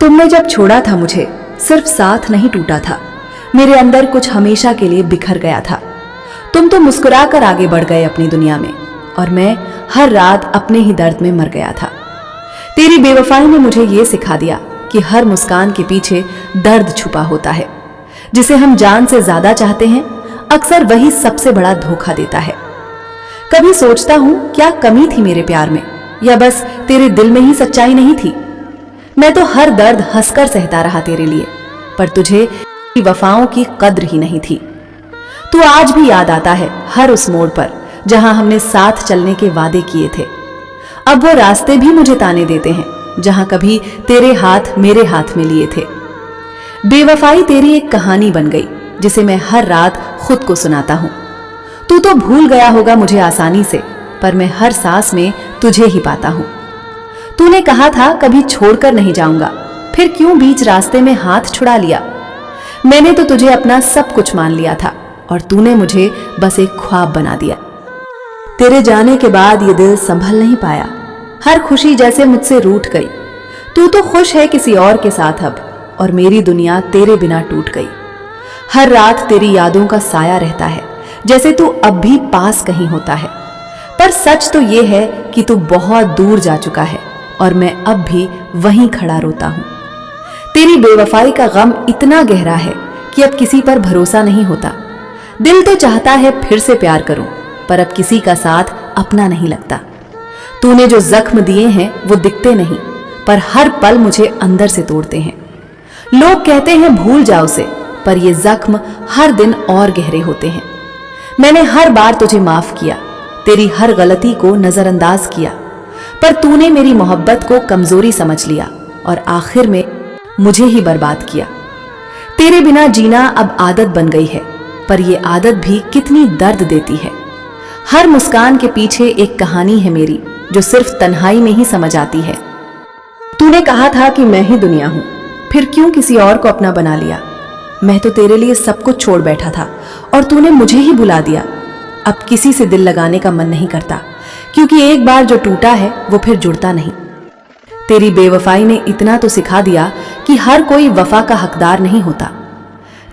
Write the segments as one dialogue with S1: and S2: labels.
S1: तुमने जब छोड़ा था मुझे, सिर्फ साथ नहीं टूटा था, मेरे अंदर कुछ हमेशा के लिए बिखर गया था। तुम तो मुस्कुराकर आगे बढ़ गए अपनी दुनिया में, और मैं हर रात अपने ही दर्द में मर गया था। तेरी बेवफाई ने मुझे ये सिखा दिया कि हर मुस्कान के पीछे दर्द छुपा होता है। जिसे हम जान से ज्यादा चाहते हैं, अक्सर वही सबसे बड़ा धोखा देता है। कभी सोचता हूं क्या कमी थी मेरे प्यार में, या बस तेरे दिल में ही सच्चाई नहीं थी। मैं तो हर दर्द हंसकर सहता रहा तेरे लिए, पर तुझे वफाओं की कद्र ही नहीं थी। तू आज भी याद आता है हर उस मोड़ पर जहां हमने साथ चलने के वादे किए थे। अब वो रास्ते भी मुझे ताने देते हैं जहां कभी तेरे हाथ मेरे हाथ में लिए थे। बेवफाई तेरी एक कहानी बन गई जिसे मैं हर रात खुद को सुनाता हूं। तू तो भूल गया होगा मुझे आसानी से, पर मैं हर सांस में तुझे ही पाता हूं। तूने कहा था कभी छोड़कर नहीं जाऊंगा, फिर क्यों बीच रास्ते में हाथ छुड़ा लिया। मैंने तो तुझे अपना सब कुछ मान लिया था, और तूने मुझे बस एक ख्वाब बना दिया। तेरे जाने के बाद ये दिल संभल नहीं पाया, हर खुशी जैसे मुझसे रूठ गई। तू तो खुश है किसी और के साथ अब, और मेरी दुनिया तेरे बिना टूट गई। हर रात तेरी यादों का साया रहता है, जैसे तू अब भी पास कहीं होता है। पर सच तो ये है कि तू बहुत दूर जा चुका है, और मैं अब भी वहीं खड़ा रोता हूं। तेरी बेवफाई का गम इतना गहरा है कि अब किसी पर भरोसा नहीं होता। दिल तो चाहता है फिर से प्यार करूं, पर अब किसी का साथ अपना नहीं लगता। तूने जो जख्म दिए हैं वो दिखते नहीं, पर हर पल मुझे अंदर से तोड़ते हैं। लोग कहते हैं भूल जाओ उसे, पर ये जख्म हर दिन और गहरे होते हैं। मैंने हर बार तुझे माफ किया, तेरी हर गलती को नजरअंदाज किया, पर तूने मेरी मोहब्बत को कमजोरी समझ लिया और आखिर में मुझे ही बर्बाद किया। तेरे बिना जीना अब आदत बन गई है, पर यह आदत भी कितनी दर्द देती है। हर मुस्कान के पीछे एक कहानी है मेरी, जो सिर्फ तन्हाई में ही समझ आती है। तूने कहा था कि मैं ही दुनिया हूं, फिर क्यों किसी और को अपना बना लिया। मैं तो तेरे लिए सब कुछ छोड़ बैठा था, और तूने मुझे ही बुला दिया। अब किसी से दिल लगाने का मन नहीं करता, क्योंकि एक बार जो टूटा है वो फिर जुड़ता नहीं। तेरी बेवफाई ने इतना तो सिखा दिया कि हर कोई वफा का हकदार नहीं होता।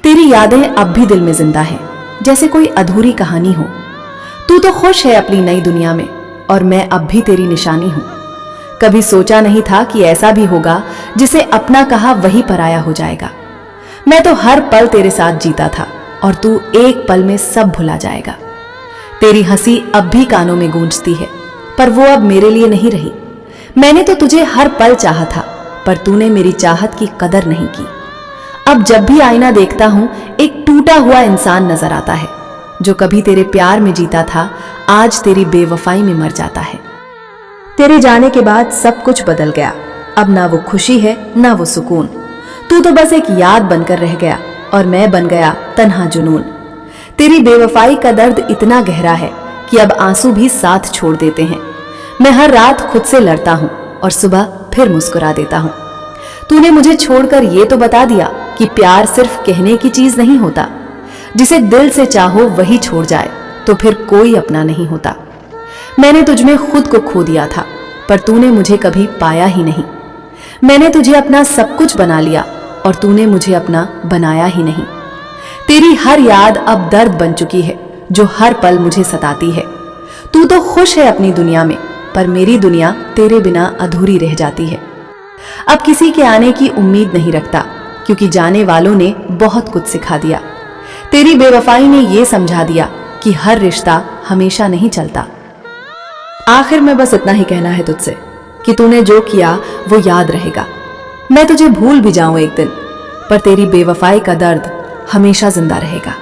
S1: तेरी यादें अब भी दिल में जिंदा हैं, जैसे कोई अधूरी कहानी हो। तू तो खुश है अपनी नई दुनिया में, और मैं अब भी तेरी निशानी हूं। कभी सोचा नहीं था कि ऐसा भी होगा, जिसे अपना कहा वही पराया हो जाएगा। मैं तो हर पल तेरे साथ जीता था, और तू एक पल में सब भुला जाएगा। तेरी हंसी अब भी कानों में गूंजती है, पर वो अब मेरे लिए नहीं रही। मैंने तो तुझे हर पल चाहा था, पर तूने मेरी चाहत की कदर नहीं की। अब जब भी आईना देखता हूं, एक टूटा हुआ इंसान नजर आता है, जो कभी तेरे प्यार में जीता था, आज तेरी बेवफाई में मर जाता है। तेरे जाने के बाद सब कुछ बदल गया। अब ना वो खुशी है, ना वो सुकून। तू तो बस एक याद बनकर रह गया, और मैं बन गया तन्हा जुनून। तेरी बेवफाई का दर्द इतना गहरा है कि अब आंसू भी साथ छोड़ देते हैं। मैं हर रात खुद से लड़ता हूं, और सुबह फिर मुस्कुरा देता हूं। तूने मुझे छोड़कर ये तो बता दिया कि प्यार सिर्फ कहने की चीज नहीं होता। जिसे दिल से चाहो वही छोड़ जाए, तो फिर कोई अपना नहीं होता। मैंने तुझमें खुद को खो दिया था, पर तूने मुझे कभी पाया ही नहीं। मैंने तुझे अपना सब कुछ बना लिया, और तूने मुझे अपना बनाया ही नहीं। तेरी हर याद अब दर्द बन चुकी है, जो हर पल मुझे सताती है। तू तो खुश है अपनी दुनिया में, पर मेरी दुनिया तेरे बिना अधूरी रह जाती है। अब किसी के आने की उम्मीद नहीं रखता, क्योंकि जाने वालों ने बहुत कुछ सिखा दिया। तेरी बेवफाई ने यह समझा दिया कि हर रिश्ता हमेशा नहीं चलता। आखिर में बस इतना ही कहना है तुझसे कि तूने जो किया वो याद रहेगा। मैं तुझे भूल भी जाऊं एक दिन, पर तेरी बेवफाई का दर्द हमेशा जिंदा रहेगा।